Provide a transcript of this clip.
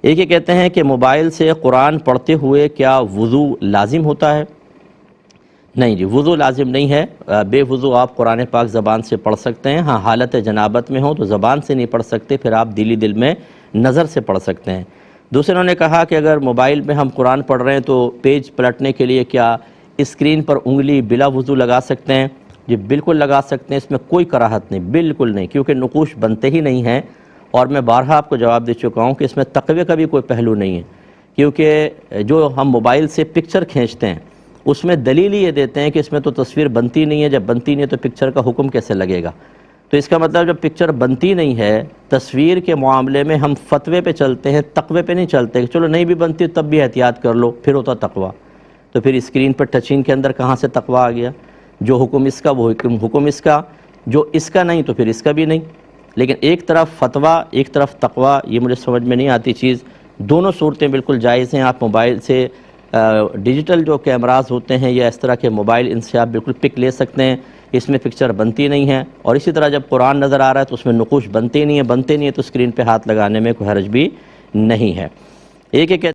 ایک یہ کہتے ہیں کہ موبائل سے قرآن پڑھتے ہوئے کیا وضو لازم ہوتا ہے؟ نہیں جی، وضو لازم نہیں ہے۔ بے وضو آپ قرآن پاک زبان سے پڑھ سکتے ہیں۔ ہاں، حالت جنابت میں ہوں تو زبان سے نہیں پڑھ سکتے، پھر آپ دلی دل میں نظر سے پڑھ سکتے ہیں۔ دوسروں نے کہا کہ اگر موبائل میں ہم قرآن پڑھ رہے ہیں تو پیج پلٹنے کے لیے کیا اسکرین پر انگلی بلا وضو لگا سکتے ہیں؟ جی بالکل لگا سکتے ہیں، اس میں کوئی کراہت نہیں، بالکل نہیں، کیونکہ نقوش بنتے ہی نہیں ہیں۔ اور میں بارہا آپ کو جواب دے چکا ہوں کہ اس میں تقوی کا بھی کوئی پہلو نہیں ہے، کیونکہ جو ہم موبائل سے پکچر کھینچتے ہیں اس میں دلیل یہ دیتے ہیں کہ اس میں تو تصویر بنتی نہیں ہے، جب بنتی نہیں ہے تو پکچر کا حکم کیسے لگے گا؟ تو اس کا مطلب جب پکچر بنتی نہیں ہے، تصویر کے معاملے میں ہم فتوے پہ چلتے ہیں، تقوی پہ نہیں چلتے کہ چلو نہیں بھی بنتی تب بھی احتیاط کر لو، پھر ہوتا تقوی۔ تو پھر اسکرین پر ٹچنگ کے اندر کہاں سے تقوی آ گیا؟ جو حکم اس کا وہ حکم اس کا، جو اس کا نہیں تو پھر اس کا بھی نہیں۔ لیکن ایک طرف فتویٰ ایک طرف تقوی، یہ مجھے سمجھ میں نہیں آتی چیز۔ دونوں صورتیں بالکل جائز ہیں۔ آپ موبائل سے ڈیجیٹل جو کیمراز ہوتے ہیں یا اس طرح کے موبائل، ان سے آپ بالکل پک لے سکتے ہیں، اس میں پکچر بنتی نہیں ہے۔ اور اسی طرح جب قرآن نظر آ رہا ہے تو اس میں نقوش بنتے نہیں ہے تو اسکرین پہ ہاتھ لگانے میں کوئی حرج بھی نہیں ہے۔ ایک